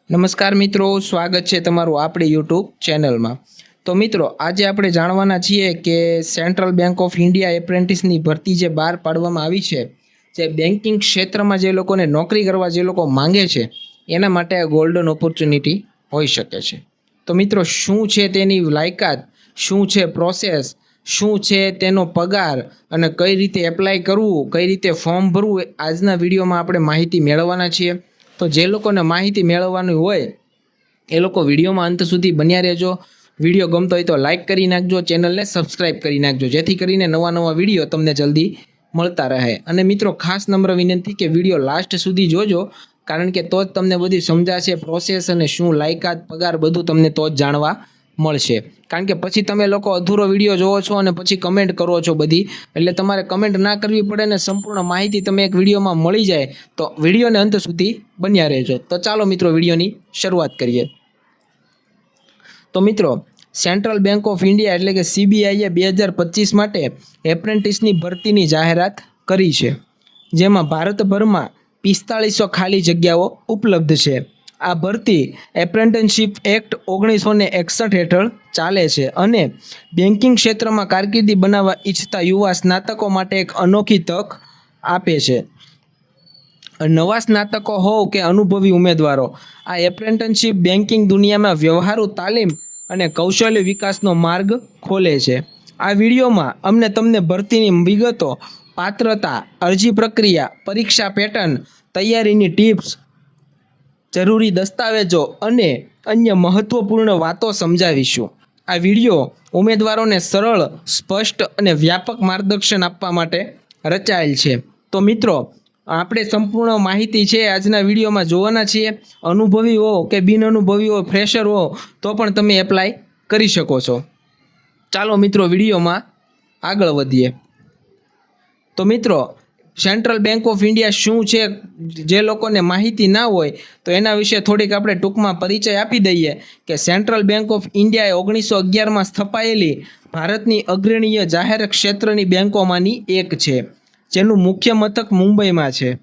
નમસ્કાર મિત્રો, સ્વાગત છે તમારું આપણી યુટ્યુબ ચેનલમાં। તો મિત્રો, આજે આપણે જાણવાના છીએ કે સેન્ટ્રલ બેંક ઓફ ઇન્ડિયા એપ્રેન્ટિસની ભરતી જે બહાર પાડવામાં આવી છે, જે બેન્કિંગ ક્ષેત્રમાં જે લોકોને નોકરી કરવા જે લોકો માંગે છે એના માટે આ ગોલ્ડન ઓપોર્ચ્યુનિટી હોઈ શકે છે। તો મિત્રો, શું છે તેની લાયકાત, શું છે પ્રોસેસ, શું છે તેનો પગાર અને કઈ રીતે એપ્લાય કરવું, કઈ રીતે ફોર્મ ભરવું, આજના વિડીયોમાં આપણે માહિતી મેળવવાના છીએ। તો જે લોકોને માહિતી મેળવવાની હોય એ લોકો વિડીયોમાં અંત સુધી બન્યા રહેજો। વિડીયો ગમતો હોય તો લાઇક કરી નાખજો, ચેનલને સબસ્ક્રાઇબ કરી નાખજો, જેથી કરીને નવા વિડીયો તમને જલ્દી મળતા રહે। અને મિત્રો, ખાસ નમ્ર વિનંતી કે વિડીયો લાસ્ટ સુધી જોજો, કારણ કે તો જ તમને બધી સમજાશે પ્રોસેસ અને શું લાયકાત, પગાર બધું તમને તો જ જાણવા મળશે। કારણ કે પછી તમે લોકો અધૂરો વિડીયો જોવો છો અને પછી કમેન્ટ કરો છો બધી, એટલે તમારે કમેન્ટ ના કરવી પડે ને સંપૂર્ણ માહિતી તમે એક વિડીયોમાં મળી જાય તો વિડીયોને અંત સુધી બન્યા રહેજો। તો ચાલો મિત્રો, વિડીયોની શરૂઆત કરીએ। તો મિત્રો, સેન્ટ્રલ બેંક ઓફ ઇન્ડિયા એટલે કે સીબીઆઈએ 2025 માટે એપ્રેન્ટિસની ભરતીની જાહેરાત કરી છે, જેમાં ભારતભરમાં 4500 ખાલી જગ્યાઓ ઉપલબ્ધ છે। આ ભરતી એપ્રેન્ટિસશીપ એક્ટ 1961 હેઠળ ચાલે છે અને બેન્કિંગ ક્ષેત્રમાં કારકિર્દી બનાવવા ઈચ્છતા યુવા સ્નાતકો માટે એક અનોખી તક આપે છે। નવા સ્નાતકો હોવ કે અનુભવી ઉમેદવારો, આ એપ્રેન્ટિસશીપ બેન્કિંગ દુનિયામાં વ્યવહારુ તાલીમ અને કૌશલ્ય વિકાસનો માર્ગ ખોલે છે। આ વિડીયોમાં અમને તમને ભરતીની વિગતો, પાત્રતા, અરજી પ્રક્રિયા, પરીક્ષા પેટર્ન, તૈયારીની ટિપ્સ, જરૂરી દસ્તાવેજો અને અન્ય મહત્વપૂર્ણ વાતો સમજાવીશું। આ વિડીયો ઉમેદવારોને સરળ, સ્પષ્ટ અને વ્યાપક માર્ગદર્શન આપવા માટે રચાયેલ છે। તો મિત્રો, આપણે સંપૂર્ણ માહિતી છે આજના વિડીયોમાં જોવાના છીએ। અનુભવી હો કે બિન અનુભવી હો, ફ્રેશર હો, તો પણ તમે એપ્લાય કરી શકો છો। ચાલો મિત્રો, વિડીયોમાં આગળ વધીએ। તો મિત્રો, સેન્ટ્રલ બેંક ઓફ ઇન્ડિયા શું છે, જે લોકોને માહિતી ના હોય તો એના વિશે થોડીક આપણે ટૂંકમાં પરિચય આપી દઈએ કે સેન્ટ્રલ બેંક ઓફ ઇન્ડિયા એ 1911માં સ્થપાયેલી ભારતની અગ્રણીય જાહેર ક્ષેત્રની બેંકોમાંની એક છે, જેનું મુખ્ય મથક મુંબઈમાં છે।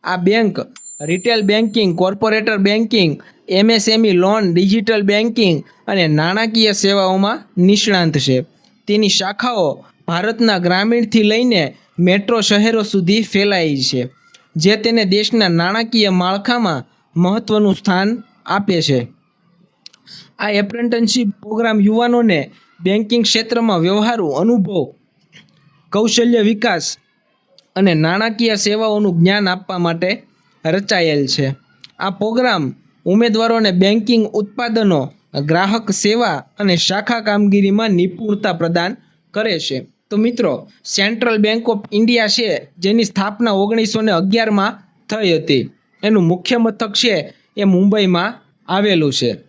આ bank retail banking, corporator banking, MSME loan, digital banking અને નાણાકીય સેવાઓમાં નિષ્ણાંત છે। તેની શાખાઓ ભારતના ગ્રામીણથી લઈને મેટ્રો શહેરો સુધી ફેલાઈ છે, જે તેને દેશના નાણાકીય માળખામાં મહત્વનું સ્થાન આપે છે। આ એપ્રેન્ટિસશીપ પ્રોગ્રામ યુવાનોને બેન્કિંગ ક્ષેત્રમાં વ્યવહારુ અનુભવ, કૌશલ્ય વિકાસ અને નાણાકીય સેવાઓનું જ્ઞાન આપવા માટે રચાયેલ છે। આ પ્રોગ્રામ ઉમેદવારોને બેન્કિંગ ઉત્પાદનો, ગ્રાહક સેવા અને શાખા કામગીરીમાં નિપુણતા પ્રદાન કરે છે। તો મિત્રો, સેન્ટ્રલ બેંક ઓફ ઇન્ડિયા છે, જેની સ્થાપના 1911માં થઈ હતી, એનું મુખ્ય મથક છે એ મુંબઈમાં આવેલું છે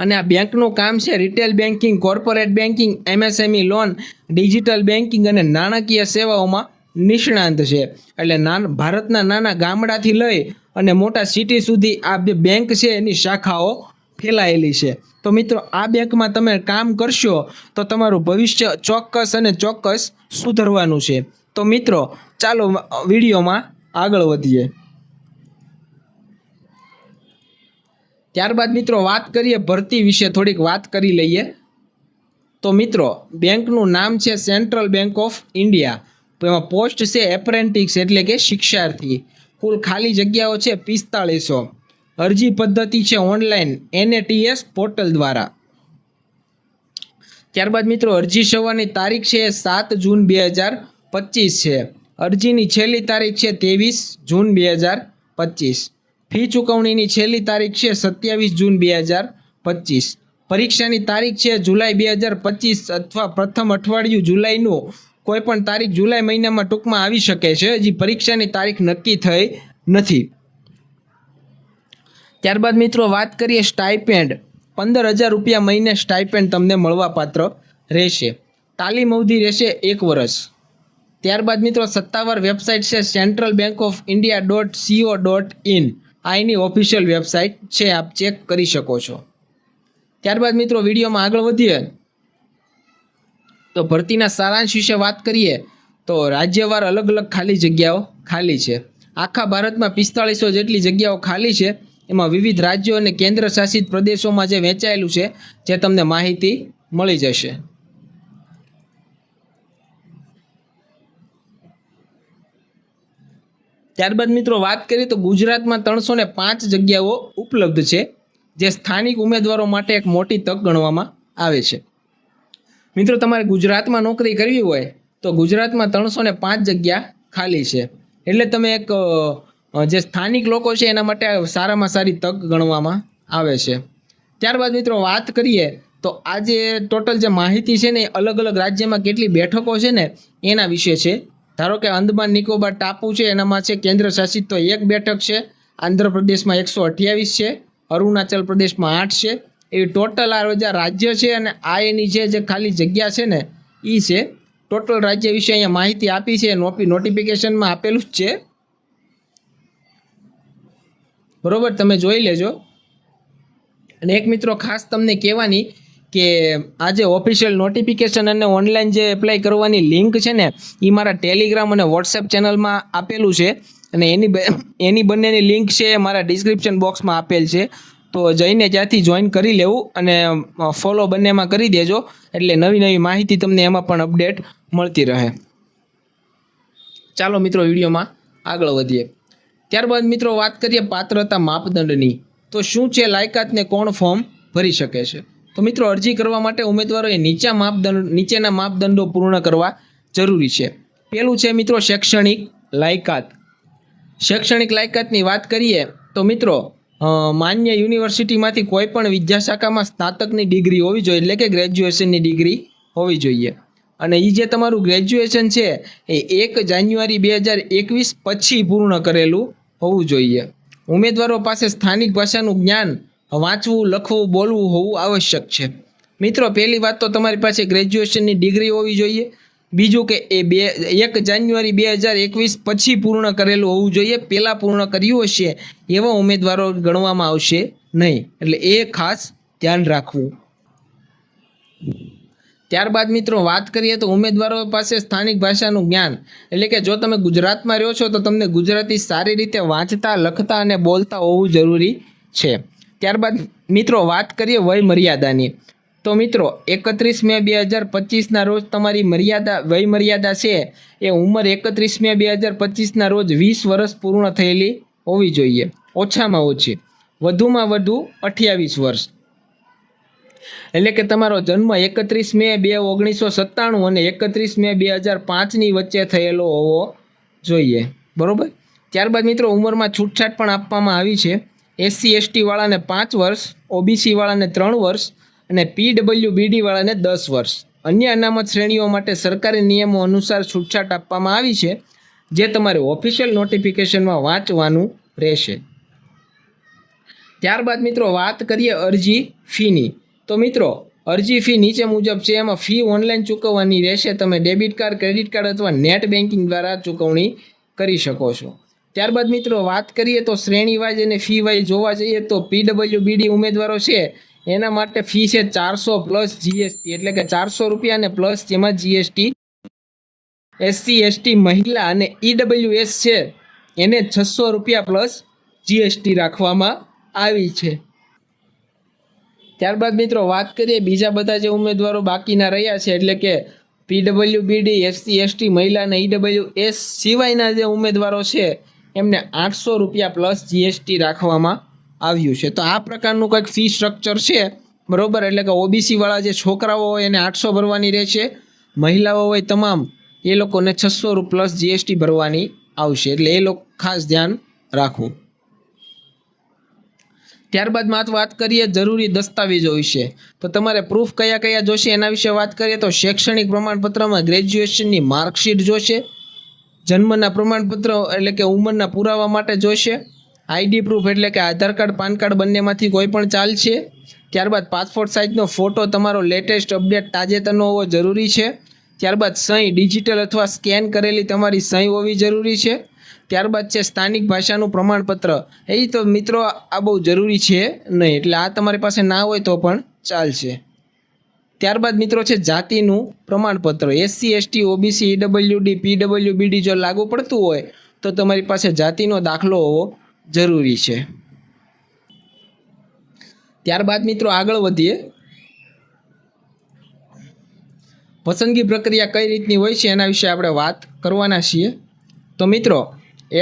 અને આ બેંકનું કામ છે retail banking, corporate banking, MSME loan, digital banking અને નાણાકીય સેવાઓમાં નિષ્ણાંત છે। એટલે ભારતના નાના ગામડાથી લઈ અને મોટા સિટી સુધી આ બેંક છે એની શાખાઓ ફેલાયેલી છે। તો મિત્રો, આ બેંકમાં તમે કામ કરશો તો તમારું ભવિષ્ય ચોક્કસ અને ચોક્કસ સુધરવાનું છે। તો મિત્રો, ચાલો વિડીયોમાં આગળ વધીએ। ત્યારબાદ મિત્રો, વાત કરીએ ભરતી વિશે, થોડીક વાત કરી લઈએ। તો મિત્રો, બેંકનું નામ છે સેન્ટ્રલ બેંક ઓફ ઇન્ડિયા, એમાં પોસ્ટ છે એપ્રેન્ટિસ એટલે કે શિક્ષાર્થી। કુલ ખાલી જગ્યાઓ છે 4500। અરજી પદ્ધતિ છે ઓનલાઈન NATS પોર્ટલ દ્વારા। ત્યારબાદ મિત્રો, અરજી થવાની તારીખ છે 7 જૂન 2025 છે। અરજીની છેલ્લી તારીખ છે 23 જૂન 2025। ફી ચૂકવણીની છેલ્લી તારીખ છે 27 જૂન 2025। પરીક્ષાની તારીખ છે જુલાઈ 2025 અથવા પ્રથમ અઠવાડિયું જુલાઈનું કોઈ પણ તારીખ જુલાઈ મહિનામાં ટૂંકમાં આવી શકે છે, હજી પરીક્ષાની તારીખ નક્કી થઈ નથી। ત્યારબાદ મિત્રો, વાત કરીએ સ્ટાઇપેન્ડ। 15,000 રૂપિયા મહિને સ્ટાઇપેન્ડ તમને મળવા પાત્ર રહેશે। તાલીમ અવધિ રહેશે 1 વર્ષ। ત્યારબાદ મિત્રો, સત્તાવાર વેબસાઇટ છે centralbankofIndia.co.in, આ એની ઓફિશિયલ વેબસાઇટ છે, આપ ચેક કરી શકો છો। ત્યારબાદ મિત્રો, વિડીયોમાં આગળ વધીએ તો ભરતીના સારાંશ વિશે વાત કરીએ તો રાજ્યવાર અલગ અલગ ખાલી જગ્યાઓ ખાલી છે। આખા ભારતમાં 4500 જેટલી જગ્યાઓ ખાલી છે એમાં વિવિધ રાજ્યો અને કેન્દ્ર શાસિત પ્રદેશોમાં જે વહેંચાયેલું છે જે તમને માહિતી મળી જશે. ત્યારબાદ મિત્રો વાત કરીએ તો ગુજરાતમાં 305 જગ્યાઓ ઉપલબ્ધ છે, જે સ્થાનિક ઉમેદવારો માટે એક મોટી તક ગણવામાં આવે છે. મિત્રો તમારે ગુજરાતમાં નોકરી કરવી હોય તો ગુજરાતમાં 305 જગ્યા ખાલી છે, એટલે તમે એક જે સ્થાનિક લોકો છે એના માટે સારામાં સારી તક ગણવામાં આવે છે. ત્યારબાદ મિત્રો વાત કરીએ તો આ જે ટોટલ જે માહિતી છે ને એ અલગ અલગ રાજ્યમાં કેટલી બેઠકો છે ને એના વિશે છે. ધારો કે અંદમાન નિકોબાર ટાપુ છે એનામાં છે કેન્દ્ર શાસિત તો 1 બેઠક છે, આંધ્રપ્રદેશમાં 128 છે, અરુણાચલ પ્રદેશમાં 8 છે. એવી ટોટલ આ બધા રાજ્ય છે અને આ એની જે ખાલી જગ્યા છે ને એ છે. ટોટલ રાજ્ય વિશે અહીંયા માહિતી આપી છે, નોટિફિકેશનમાં આપેલું જ છે, બરોબર, તમે જોઈ લેજો. અને એક મિત્રો ખાસ તમને કહેવાની કે આ જે ઓફિશિયલ નોટિફિકેશન અને ઓનલાઈન જે એપ્લાય કરવાની લિંક છે ને એ મારા ટેલિગ્રામ અને વોટ્સએપ ચેનલમાં આપેલું છે, અને એની બંનેની લિંક છે મારા ડિસ્ક્રિપ્શન બોક્સમાં આપેલ છે. તો જઈને ત્યાંથી જોઈન કરી લેવું અને ફોલો બંનેમાં કરી દેજો, એટલે નવી નવી માહિતી તમને એમાં પણ અપડેટ મળતી રહે. ચાલો મિત્રો વિડીયોમાં આગળ વધીએ. ત્યારબાદ મિત્રો વાત કરીએ પાત્રતા માપદંડની. તો શું છે લાયકાત ને કોણ ફોર્મ ભરી શકે છે? તો મિત્રો અરજી કરવા માટે ઉમેદવારોએ નીચેના માપદંડો પૂર્ણ કરવા જરૂરી છે. પહેલું છે મિત્રો શૈક્ષણિક લાયકાત. શૈક્ષણિક લાયકાતની વાત કરીએ તો મિત્રો માન્ય યુનિવર્સિટીમાંથી કોઈ પણ વિદ્યાશાખામાં સ્નાતકની ડિગ્રી હોવી જોઈએ, એટલે કે ગ્રેજ્યુએશનની ડિગ્રી હોવી જોઈએ. અને એ જે તમારું ગ્રેજ્યુએશન છે એ 1 જાન્યુઆરી 2021 પછી પૂર્ણ કરેલું હોવું જોઈએ. ઉમેદવારો પાસે સ્થાનિક ભાષાનું જ્ઞાન, વાંચવું, લખવું, બોલવું હોવું આવશ્યક છે. મિત્રો પહેલી વાત તો તમારી પાસે ગ્રેજ્યુએશનની ડિગ્રી હોવી જોઈએ. બીજું કે એ 1 જાન્યુઆરી 2021 પછી પૂર્ણ કરેલું હોવું જોઈએ. પહેલાં પૂર્ણ કર્યું હશે એવા ઉમેદવારો ગણવામાં આવશે નહીં, એટલે એ ખાસ ધ્યાન રાખવું. ત્યારબાદ મિત્રો વાત કરીએ તો ઉમેદવારો પાસે સ્થાનિક ભાષાનું જ્ઞાન, એટલે કે જો તમે ગુજરાતમાં રહ્યો છો તો તમને ગુજરાતી સારી રીતે વાંચતા, લખતા અને બોલતા હોવું જરૂરી છે. ત્યારબાદ મિત્રો વાત કરીએ વય મર્યાદાની. તો મિત્રો 31 મે 2025ના રોજ તમારી વય મર્યાદા છે એ ઉંમર 31 મે 2025ના રોજ 20 વર્ષ પૂર્ણ થયેલી હોવી જોઈએ, ઓછામાં ઓછી. વધુમાં વધુ 28 વર્ષ. એટલે કે તમારો જન્મ 31 મે 1997 અને 31 મે 2005ની વચ્ચે થયેલો હોવો જોઈએ, બરોબર. ત્યારબાદ મિત્રો ઉંમરમાં છૂટછાટ પણ આપવામાં આવી છે. SC/ST વાળાને 5 વર્ષ, OBC વાળાને 3 વર્ષ અને PWBD વાળાને 10 વર્ષ. અન્ય અનામત શ્રેણીઓ માટે સરકારી નિયમો અનુસાર છૂટછાટ આપવામાં આવી છે, જે તમારે ઓફિશિયલ નોટિફિકેશનમાં વાંચવાનું રહેશે. ત્યારબાદ મિત્રો વાત કરીએ અરજી ફીની. તો મિત્રો અરજી ફી નીચે મુજબ છે. એમાં ફી ઓનલાઈન ચૂકવવાની રહેશે. તમે ડેબિટ કાર્ડ, ક્રેડિટ કાર્ડ અથવા નેટ બેન્કિંગ દ્વારા ચૂકવણી કરી શકો છો. ત્યારબાદ મિત્રો વાત કરીએ તો શ્રેણી વાઇઝ અને ફી વાઇઝ જોવા જઈએ તો PWBD ઉમેદવારો છે એના માટે ફી છે 400 પ્લસ GST, એટલે કે 400 રૂપિયા અને પ્લસ જેમાં GST. SC/ST મહિલા અને EWS છે એને 600 રૂપિયા પ્લસ GST રાખવામાં આવી છે. ત્યારબાદ મિત્રો વાત કરીએ બીજા બધા જે ઉમેદવારો બાકીના રહ્યા છે, એટલે કે PWBD, SC/ST મહિલા અને EWS સિવાયના જે ઉમેદવારો છે એમને 800 રૂપિયા પ્લસ GST રાખવામાં આવ્યું છે. તો આ પ્રકારનું કંઈક ફી સ્ટ્રક્ચર છે, બરોબર. એટલે કે OBC વાળા જે છોકરાઓ હોય એને 800 ભરવાની રહેશે, મહિલાઓ હોય તમામ એ લોકોને 600 પ્લસ GST ભરવાની આવશે, એટલે એ લોકો ખાસ ધ્યાન રાખવું. ત્યારબાદ વાત કરીએ જરૂરી દસ્તાવેજો વિશે. તો તમારે પ્રૂફ કયા કયા જોશે એના વિશે વાત કરીએ તો શૈક્ષણિક પ્રમાણપત્રમાં ગ્રેજ્યુએશનની માર્કશીટ જોશે, જન્મના પ્રમાણપત્ર એટલે કે ઉંમરના પુરાવા માટે જોશે, ID પ્રૂફ એટલે કે આધાર કાર્ડ, પાન કાર્ડ બંનેમાંથી કોઈ પણ ચાલશે. ત્યારબાદ પાસપોર્ટ સાઇઝનો ફોટો તમારો લેટેસ્ટ અપડેટ તાજેતરનો હોવો જરૂરી છે. ત્યારબાદ સહી ડિજિટલ અથવા સ્કેન કરેલી તમારી સહી હોવી જરૂરી છે. ત્યારબાદ છે સ્થાનિક ભાષાનું પ્રમાણપત્ર. એ તો મિત્રો આ બહુ જરૂરી છે નહીં, એટલે આ તમારી પાસે ના હોય તો પણ ચાલશે. ત્યારબાદ મિત્રો છે જાતિનું પ્રમાણપત્ર. SC/ST, OBC, EWD, PWBD જો લાગુ પડતું હોય તો તમારી પાસે જાતિનો દાખલો હોવો જરૂરી છે. ત્યારબાદ મિત્રો આગળ વધીએ. પસંદગી પ્રક્રિયા કઈ રીતની હોય છે એના વિશે આપણે વાત કરવાના છીએ. તો મિત્રો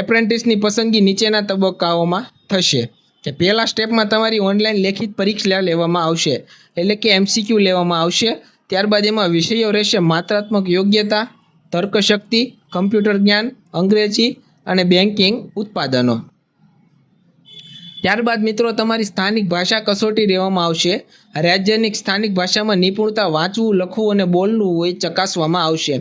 એપ્રેન્ટિસની પસંદગી નીચેના તબક્કાઓમાં થશે કે પહેલા સ્ટેપમાં તમારી ઓનલાઈન લેખિત પરીક્ષા લેવામાં આવશે, એટલે કે MCQ લેવામાં આવશે. ત્યારબાદ એમાં વિષયો રહેશે માત્રાત્મક યોગ્યતા, તર્કશક્તિ, કમ્પ્યુટર જ્ઞાન, અંગ્રેજી અને બેન્કિંગ ઉત્પાદનો. ત્યારબાદ મિત્રો તમારી સ્થાનિક ભાષા કસોટી લેવામાં આવશે. રાજ્યની સ્થાનિક ભાષામાં નિપુણતા વાંચવું, લખવું અને બોલવું હોય ચકાસવામાં આવશે.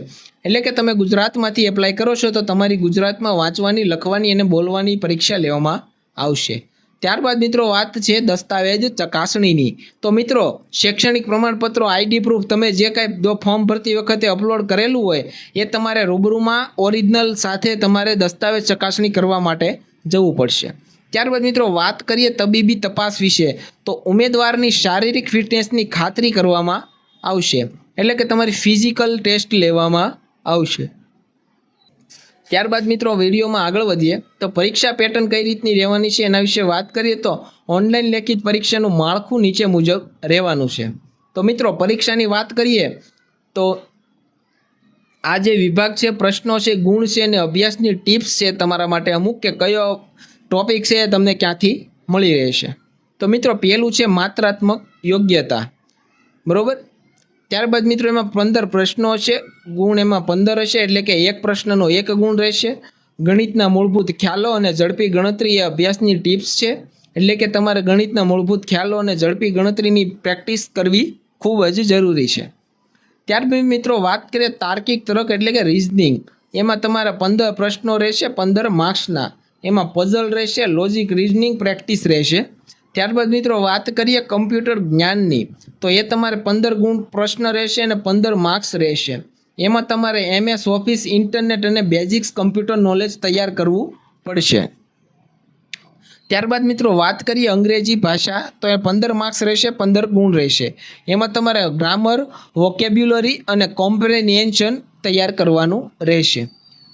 એટલે કે તમે ગુજરાતમાંથી એપ્લાય કરો છો તો તમારી ગુજરાતમાં વાંચવાની, લખવાની અને બોલવાની પરીક્ષા લેવામાં આવશે. ત્યારબાદ મિત્રો વાત છે દસ્તાવેજ ચકાસણીની. તો મિત્રો શૈક્ષણિક પ્રમાણપત્રો, ID પ્રૂફ, તમે જે કાંઈ ફોર્મ ભરતી વખતે અપલોડ કરેલું હોય એ તમારે રૂબરૂમાં ઓરિજિનલ સાથે તમારે દસ્તાવેજ ચકાસણી કરવા માટે જવું પડશે. ત્યારબાદ મિત્રો વાત કરીએ તબીબી તપાસ વિશે. તો ઉમેદવારની શારીરિક ફિટનેસની ખાતરી કરવામાં આવશે, એટલે કે તમારી ફિઝિકલ ટેસ્ટ લેવામાં આવશે. ત્યારબાદ મિત્રો વિડીયોમાં આગળ વધીએ તો પરીક્ષા પેટર્ન કઈ રીતની રહેવાની છે એના વિશે વાત કરીએ. તો ઓનલાઈન લેખિત પરીક્ષાનું માળખું નીચે મુજબ રહેવાનું છે. તો મિત્રો પરીક્ષાની વાત કરીએ તો આ જે વિભાગ છે, પ્રશ્નો છે, ગુણ છે અને અભ્યાસની ટિપ્સ છે તમારા માટે અમુક, કે કયો ટોપિક છે એ તમને ક્યાંથી મળી રહેશે. તો મિત્રો પહેલું છે માત્રાત્મક યોગ્યતા, બરાબર. ત્યારબાદ મિત્રો એમાં 15 પ્રશ્નો છે, ગુણ એમાં 15 હશે, એટલે કે એક પ્રશ્નનો 1 ગુણ રહેશે. ગણિતના મૂળભૂત ખ્યાલો અને ઝડપી ગણતરી એ અભ્યાસની ટિપ્સ છે, એટલે કે તમારે ગણિતના મૂળભૂત ખ્યાલો અને ઝડપી ગણતરીની પ્રેક્ટિસ કરવી ખૂબ જ જરૂરી છે. ત્યારબાદ મિત્રો વાત કરીએ તાર્કિક તર્ક, એટલે કે રિઝનિંગ. એમાં તમારા 15 પ્રશ્નો રહેશે, 15 માર્ક્સના. એમાં પઝલ રહેશે, લોજિક રિઝનિંગ પ્રેક્ટિસ રહેશે. ત્યારબાદ મિત્રો વાત કરીએ કમ્પ્યુટર જ્ઞાનની. તો એ તમારે 15 ગુણ પ્રશ્ન રહેશે અને 15 માર્ક્સ રહેશે. એમાં તમારે MS ઓફિસ, ઇન્ટરનેટ અને બેઝિક્સ કમ્પ્યુટર નોલેજ તૈયાર કરવું પડશે. ત્યારબાદ મિત્રો વાત કરીએ અંગ્રેજી ભાષા. તો એ 15 માર્ક્સ રહેશે, 15 ગુણ રહેશે. એમાં તમારે ગ્રામર, વોકેબ્યુલરી અને કોમ્પ્રેહેન્શન તૈયાર કરવાનું રહેશે.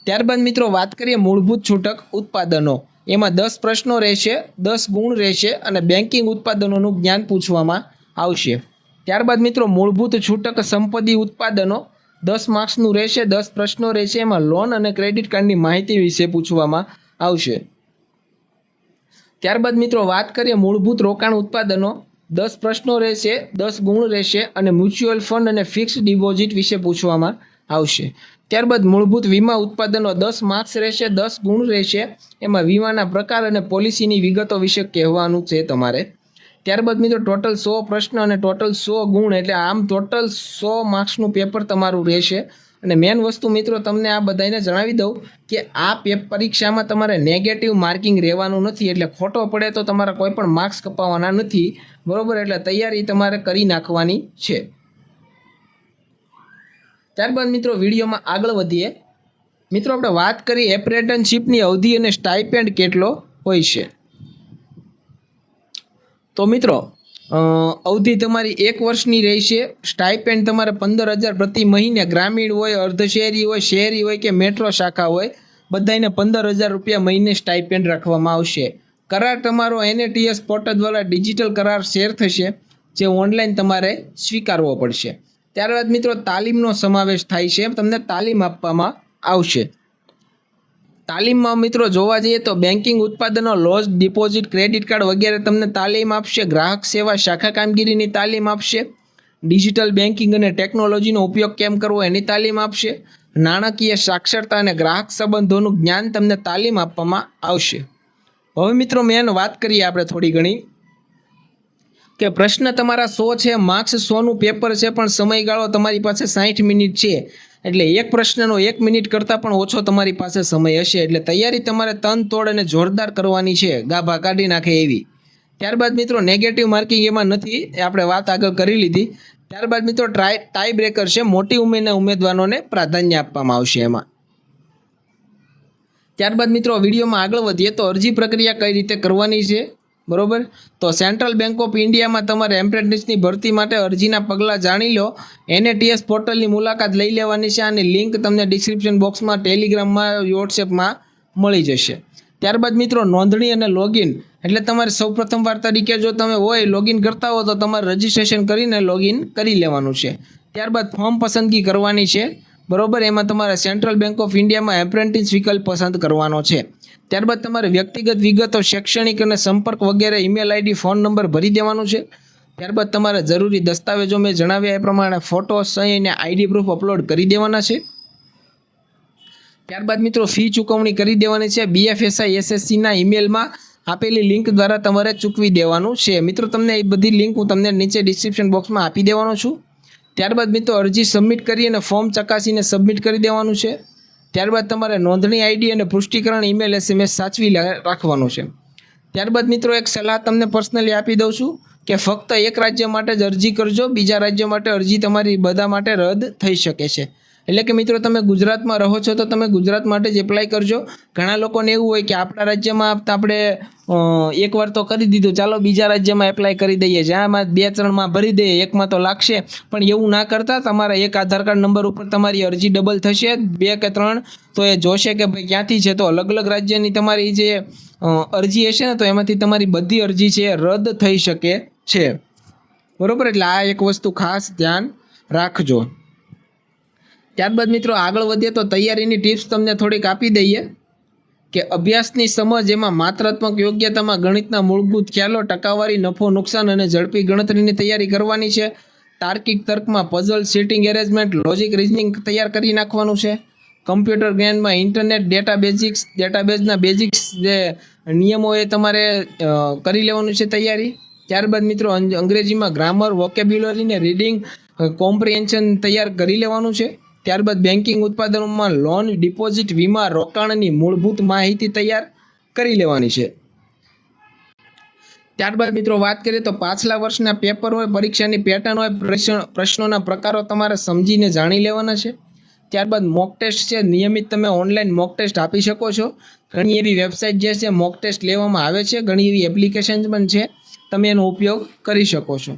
ત્યારબાદ મિત્રો વાત કરીએ મૂળભૂત છૂટક ઉત્પાદનો. એમાં 10 પ્રશ્નો રહેશે, 10 ગુણ રહેશે અને બેન્કિંગ ઉત્પાદનોનું જ્ઞાન પૂછવામાં આવશે. ત્યારબાદ મિત્રો મૂળભૂત છૂટક સંપત્તિ ઉત્પાદનો 10 માર્ક્સનું રહેશે, 10 પ્રશ્નો રહેશે. એમાં લોન અને ક્રેડિટ કાર્ડની માહિતી વિશે પૂછવામાં આવશે. ત્યારબાદ મિત્રો વાત કરીએ મૂળભૂત રોકાણ ઉત્પાદનો. 10 પ્રશ્નો રહેશે, 10 ગુણ રહેશે અને મ્યુચ્યુઅલ ફંડ અને ફિક્સ્ડ ડિપોઝિટ વિશે પૂછવામાં આવશે. ત્યારબાદ મૂળભૂત વીમા ઉત્પાદનો 10 માર્ક્સ રહેશે, 10 ગુણ રહેશે. એમાં વીમાના પ્રકાર અને પોલિસીની વિગતો વિશે કહેવાનું છે તમારે. ત્યારબાદ મિત્રો ટોટલ 100 પ્રશ્ન અને ટોટલ 100 ગુણ, એટલે આમ ટોટલ 100 માર્ક્સનું પેપર તમારું રહેશે. અને મેન વસ્તુ મિત્રો તમને આ બધાને જણાવી દઉં કે આ પરીક્ષામાં તમારે નેગેટિવ માર્કિંગ રહેવાનું નથી, એટલે ખોટો પડે તો તમારા કોઈ પણ માર્ક્સ કપાવવાના નથી, બરાબર. એટલે તૈયારી તમારે કરી નાખવાની છે. ત્યારબાદ મિત્રો વિડીયોમાં આગળ વધીએ. મિત્રો આપણે વાત કરીએ એપ્રેન્ટિસશીપની અવધિ અને સ્ટાઇપેન્ડ કેટલો હોય છે. તો મિત્રો અવધિ તમારી 1 વર્ષની રહેશે. સ્ટાઇપેન્ડ તમારે 15,000 પ્રતિ મહિને, ગ્રામીણ હોય, અર્ધશહેરી હોય, શહેરી હોય કે મેટ્રો શાખા હોય, બધાને 15,000 રૂપિયા મહિને સ્ટાઇપેન્ડ રાખવામાં આવશે. કરાર તમારો NATS પોર્ટલ દ્વારા ડિજિટલ કરાર શેર થશે, જે ઓનલાઈન તમારે સ્વીકારવો પડશે. ત્યારબાદ મિત્રો તાલીમનો સમાવેશ થાય છે, તમને તાલીમ આપવામાં આવશે. તાલીમમાં મિત્રો જોવા જઈએ તો બેન્કિંગ ઉત્પાદનો, લોન, ડિપોઝિટ, ક્રેડિટ કાર્ડ વગેરે તમને તાલીમ આપશે. ગ્રાહક સેવા શાખા કામગીરીની તાલીમ આપશે. ડિજિટલ બેન્કિંગ અને ટેકનોલોજીનો ઉપયોગ કેમ કરવો એની તાલીમ આપશે. નાણાકીય સાક્ષરતા અને ગ્રાહક સંબંધોનું જ્ઞાન તમને તાલીમ આપવામાં આવશે. હવે મિત્રો મેન વાત કરીએ આપણે થોડી ઘણી કે પ્રશ્ન તમારા 100 છે, માર્ક્સ 100નું પેપર છે, પણ સમયગાળો તમારી પાસે 60 મિનિટ છે. એટલે એક પ્રશ્નનો 1 મિનિટ કરતાં પણ ઓછો તમારી પાસે સમય હશે. એટલે તૈયારી તમારે તન તોડ અને જોરદાર કરવાની છે, ગાભા કાઢી નાખે એવી. ત્યારબાદ મિત્રો નેગેટિવ માર્કિંગ એમાં નથી, એ આપણે વાત આગળ કરી લીધી. ત્યારબાદ મિત્રો ટાઈ બ્રેકર છે, મોટી ઉંમરના ઉમેદવારોને પ્રાધાન્ય આપવામાં આવશે એમાં. ત્યારબાદ મિત્રો વિડીયોમાં આગળ વધીએ તો અરજી પ્રક્રિયા કઈ રીતે કરવાની છે, બરોબર. તો સેન્ટ્રલ બેંક ઓફ ઇન્ડિયામાં તમારે એપ્રેન્ટિસની ભરતી માટે અરજીના પગલાં જાણી લો. NATS પોર્ટલની મુલાકાત લઈ લેવાની છે, અને લિંક તમને ડિસ્ક્રિપ્શન બોક્સમાં, ટેલિગ્રામમાં, વોટ્સએપમાં મળી જશે. ત્યારબાદ મિત્રો નોંધણી અને લોગિન એટલે તમારે સૌપ્રથમ વાર તરીકે જો તમે હોય લોગિન કરતા હો તો તમારે રજિસ્ટ્રેશન કરીને લોગિન કરી લેવાનું છે. ત્યારબાદ ફોર્મ પસંદગી કરવાની છે, બરોબર. એમાં તમારે સેન્ટ્રલ બેંક ઓફ ઇન્ડિયામાં એપ્રેન્ટિસ વિકલ્પ પસંદ કરવાનો છે. ત્યારબાદ તમારે વ્યક્તિગત વિગતો, શૈક્ષણિક અને સંપર્ક વગેરે, ઈમેલ આઈડી, ફોન નંબર ભરી દેવાનું છે. ત્યારબાદ તમારે જરૂરી દસ્તાવેજો મેં જણાવ્યા એ પ્રમાણે ફોટો, સહી અને આઈડી પ્રૂફ અપલોડ કરી દેવાના છે. ત્યારબાદ મિત્રો ફી ચૂકવણી કરી દેવાની છે. BFSI SSCના ઈમેલમાં આપેલી લિંક દ્વારા તમારે ચૂકવી દેવાનું છે. મિત્રો તમને એ બધી લિંક હું તમને નીચે ડિસ્ક્રિપ્શન બોક્સમાં આપી દેવાનો છું. ત્યારબાદ મિત્રો અરજી સબમિટ કરી અને ફોર્મ ચકાસીને સબમિટ કરી દેવાનું છે. ત્યારબાદ તમારે નોંધણી આઈડી અને પુષ્ટિકરણ ઈમેલ SMS સાચવી રાખવાનું છે. ત્યારબાદ મિત્રો એક સલાહ તમને પર્સનલી આપી દઉં છું કે ફક્ત એક રાજ્ય માટે જ અરજી કરજો, બીજા રાજ્ય માટે અરજી તમારી બધા માટે રદ થઈ શકે છે. એટલે કે મિત્રો તમે ગુજરાતમાં રહો છો તો તમે ગુજરાત માટે જ એપ્લાય કરજો. ઘણા લોકોને એવું હોય કે આપણા રાજ્યમાં આપણે એકવાર તો કરી દીધું, ચાલો બીજા રાજ્યમાં એપ્લાય કરી દઈએ, જ્યાંમાં 2-3માં ભરી દઈએ, એકમાં તો લાગશે. પણ એવું ના કરતા, તમારા એક આધાર કાર્ડ નંબર ઉપર તમારી અરજી ડબલ થશે, 2 કે 3 તો એ જોશે કે ભાઈ ક્યાંથી છે. તો અલગ અલગ રાજ્યની તમારી જે અરજી હશે ને તો એમાંથી તમારી બધી અરજી છે રદ થઈ શકે છે, બરોબર. એટલે આ એક વસ્તુ ખાસ ધ્યાન રાખજો. ત્યારબાદ મિત્રો આગળ વધીએ તો તૈયારીની ટિપ્સ તમને થોડીક આપી દઈએ કે અભ્યાસની સમજ, એમાં માત્રાત્મક યોગ્યતામાં ગણિતના મૂળભૂત ખ્યાલો, ટકાવારી, નફો નુકસાન અને ઝડપી ગણતરીની તૈયારી કરવાની છે. તાર્કિક તર્કમાં puzzle, sitting arrangement, logic reasoning તૈયાર કરી નાખવાનું છે. કમ્પ્યુટર જ્ઞાનમાં ઇન્ટરનેટ, ડેટાબેઝના બેઝિક્સ જે નિયમો એ તમારે કરી લેવાનું છે તૈયારી. ત્યારબાદ મિત્રો અંગ્રેજીમાં ગ્રામર, વોકેબ્યુલરી ને રીડિંગ કોમ્પ્રિહેન્શન તૈયાર કરી લેવાનું છે. ત્યારબાદ બેન્કિંગ ઉત્પાદનોમાં લોન, ડિપોઝિટ, વીમા, રોકાણની મૂળભૂત માહિતી તૈયાર કરી લેવાની છે. ત્યારબાદ મિત્રો વાત કરીએ તો પાછલા વર્ષના પેપર હોય, પરીક્ષાની પેટર્ન હોય, પ્રશ્નોના પ્રકારો તમારે સમજીને જાણી લેવાના છે. ત્યારબાદ મોક ટેસ્ટ છે, નિયમિત તમે ઓનલાઈન મોક ટેસ્ટ આપી શકો છો. ઘણી એવી વેબસાઇટ જે છે મોક ટેસ્ટ લેવામાં આવે છે, ઘણી એવી એપ્લિકેશન પણ છે, તમે એનો ઉપયોગ કરી શકો છો.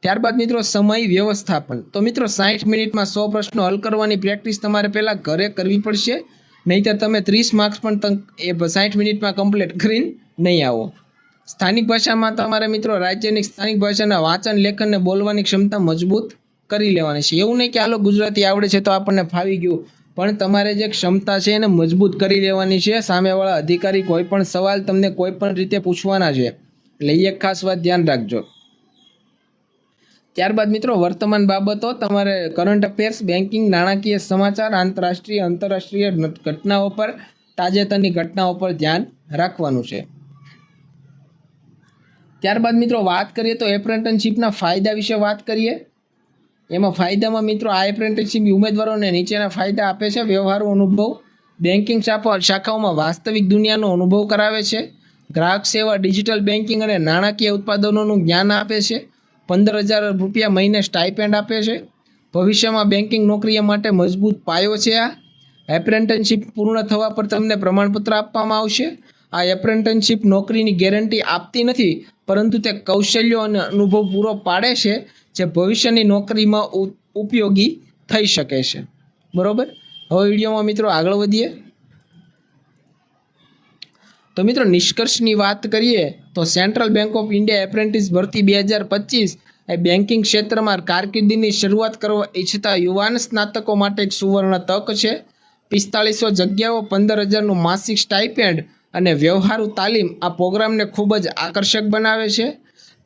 ત્યારબાદ મિત્રો સમય વ્યવસ્થાપન. તો મિત્રો 60 મિનિટમાં 100 પ્રશ્નો હલ કરવાની પ્રેક્ટિસ તમારે પહેલાં ઘરે કરવી પડશે, નહીંતર તમે 30 માર્ક્સ પણ એ 60 મિનિટમાં કમ્પ્લીટ કરીને નહીં આવો. સ્થાનિક ભાષામાં તમારે મિત્રો રાજ્યની સ્થાનિક ભાષાના વાંચન, લેખન ને બોલવાની ક્ષમતા મજબૂત કરી લેવાની છે. એવું નહીં કે હાલો ગુજરાતી આવડે છે તો આપણને ફાવી ગયું, પણ તમારે જે ક્ષમતા છે એને મજબૂત કરી લેવાની છે. સામેવાળા અધિકારી કોઈ પણ સવાલ તમને કોઈ પણ રીતે પૂછવાના છે, એટલે એક ખાસ વાત ધ્યાન રાખજો. ત્યારબાદ મિત્રો વર્તમાન બાબતો, તમારે કરંટ અફેર્સ, બેન્કિંગ, નાણાકીય સમાચાર, આંતરરાષ્ટ્રીય ઘટનાઓ પર, તાજેતરની ઘટનાઓ પર ધ્યાન રાખવાનું છે. ત્યારબાદ મિત્રો વાત કરીએ તો એપ્રેન્ટિસશીપના ફાયદા વિશે વાત કરીએ. એમાં ફાયદામાં મિત્રો આ એપ્રેન્ટિસશીપ ઉમેદવારોને નીચેના ફાયદા આપે છે. વ્યવહારુ અનુભવ, બેન્કિંગ શાખાઓમાં વાસ્તવિક દુનિયાનો અનુભવ કરાવે છે. ગ્રાહક સેવા, ડિજિટલ બેન્કિંગ અને નાણાકીય ઉત્પાદનોનું જ્ઞાન આપે છે. 15,000 રૂપિયા મહિને સ્ટાઇપેન્ડ આપે છે. ભવિષ્યમાં બેન્કિંગ નોકરી માટે મજબૂત પાયો છે. આ એપ્રેન્ટિસશીપ પૂર્ણ થવા પર તમને પ્રમાણપત્ર આપવામાં આવશે. આ એપ્રેન્ટિસશીપ નોકરીની ગેરંટી આપતી નથી, પરંતુ તે કૌશલ્યો અને અનુભવ પૂરો પાડે છે જે ભવિષ્યની નોકરીમાં ઉપયોગી થઈ શકે છે, બરોબર. હવે વિડીયોમાં મિત્રો આગળ વધીએ તો મિત્રો નિષ્કર્ષની વાત કરીએ તો central bank of India apprentice ભરતી 2025 એ બેન્કિંગ ક્ષેત્રમાં કારકિર્દીની શરૂઆત કરવા ઈચ્છતા યુવાન સ્નાતકો માટે એક સુવર્ણ તક છે. 4500 જગ્યાઓ, 15,000નું માસિક સ્ટાઇપેન્ડ અને વ્યવહારુ તાલીમ આ પ્રોગ્રામને ખૂબ જ આકર્ષક બનાવે છે.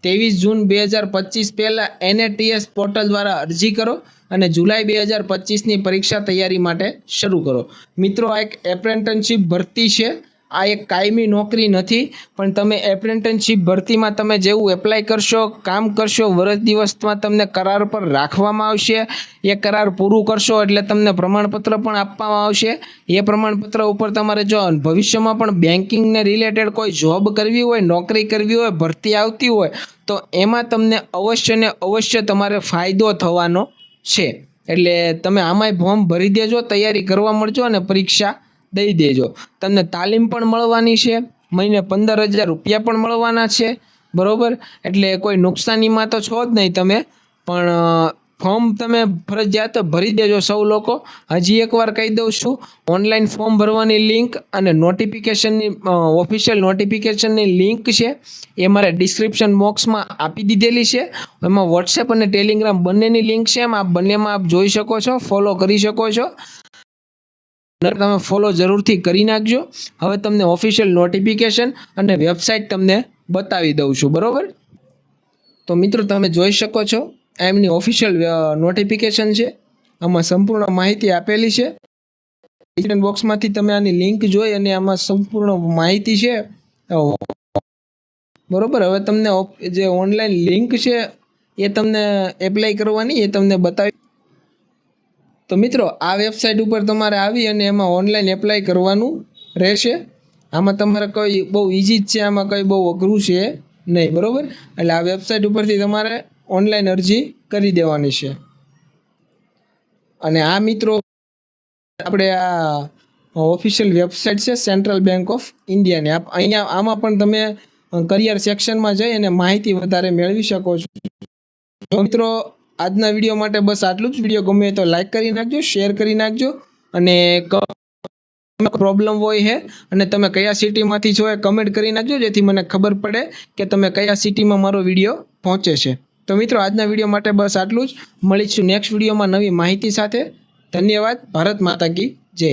23 જૂન 2025 પહેલાં NATS પોર્ટલ દ્વારા અરજી કરો અને જુલાઈ 2025ની પરીક્ષા તૈયારી માટે શરૂ કરો. મિત્રો આ એક એપ્રેન્ટિસશીપ ભરતી છે, આ એક કાયમી નોકરી નથી, પણ તમે એપ્રેન્ટિસશીપ ભરતીમાં તમે જેવું એપ્લાય કરશો, કામ કરશો, વર્ષ દિવસમાં તમને કરાર પર રાખવામાં આવશે. એ કરાર પૂરું કરશો એટલે તમને પ્રમાણપત્ર પણ આપવામાં આવશે. એ પ્રમાણપત્ર ઉપર તમારે જો ભવિષ્યમાં પણ બેન્કિંગને રિલેટેડ કોઈ જોબ કરવી હોય, નોકરી કરવી હોય, ભરતી આવતી હોય તો એમાં તમને અવશ્ય ને અવશ્ય તમારે ફાયદો થવાનો છે. એટલે તમે આમાંય ફોર્મ ભરી દેજો, તૈયારી કરવા મળજો અને પરીક્ષા દઈ દેજો. તમને તાલીમ પણ મળવાની છે, મહિને 15,000 રૂપિયા પણ મળવાના છે, બરોબર. એટલે કોઈ નુકસાનીમાં તો છો જ નહીં તમે, પણ ફોર્મ તમે ફરજિયાત ભરી દેજો સૌ લોકો. હજી એકવાર કહી દઉં છું, ઓનલાઈન ફોર્મ ભરવાની લિંક અને નોટિફિકેશનની ઓફિશિયલ નોટિફિકેશનની લિંક છે એ મારે ડિસ્ક્રિપ્શન બોક્સમાં આપી દીધેલી છે. એમાં વોટ્સએપ અને ટેલિગ્રામ બંનેની લિંક છે, એમાં બંનેમાં આપ જોઈ શકો છો, ફોલો કરી શકો છો. તમે ફોલો જરૂરથી કરી નાખજો. હવે તમને ઓફિશિયલ નોટિફિકેશન અને વેબસાઇટ તમને બતાવી દઉં છું, બરોબર? તો મિત્રો તમે જોઈ શકો છો, આ એમની ઓફિશિયલ નોટિફિકેશન છે. આમાં સંપૂર્ણ માહિતી આપેલી છે. ડિસ્ક્રિપ્શન બોક્સમાંથી તમે આની લિંક જોઈ અને આમાં સંપૂર્ણ માહિતી છે, બરોબર. હવે તમને જે ઓનલાઈન લિંક છે એ તમને એપ્લાય કરવાની, એ તમને બતાવી. તો મિત્રો આ વેબસાઇટ ઉપર તમારે આવી અને એમાં ઓનલાઈન એપ્લાય કરવાનું રહેશે. આમાં તમારે કોઈ બહુ ઇઝી જ છે, આમાં કંઈ બહુ અઘરું છે નહીં, બરોબર. એટલે આ વેબસાઇટ ઉપરથી તમારે ઓનલાઈન અરજી કરી દેવાની છે. અને આ મિત્રો આપણે આ ઓફિશિયલ વેબસાઇટ છે સેન્ટ્રલ બેંક ઓફ ઇન્ડિયાની. અહીંયા આમાં પણ તમે કરિયર સેક્શનમાં જઈ અને માહિતી વધારે મેળવી શકો છો. તો મિત્રો આજના વિડીયો માટે બસ આટલું જ. વિડીયો ગમે તો લાઈક કરી નાખજો, શેર કરી નાખજો, અને પ્રોબ્લેમ હોય છે અને તમે કયા સિટીમાંથી છો એ કમેન્ટ કરી નાખજો, જેથી મને ખબર પડે કે તમે કયા સિટીમાં મારો વિડીયો પહોંચે છે. તો મિત્રો આજના વિડીયો માટે બસ આટલું જ. મળીશું નેક્સ્ટ વિડીયોમાં નવી માહિતી સાથે. ધન્યવાદ. ભારત માતા કી જય.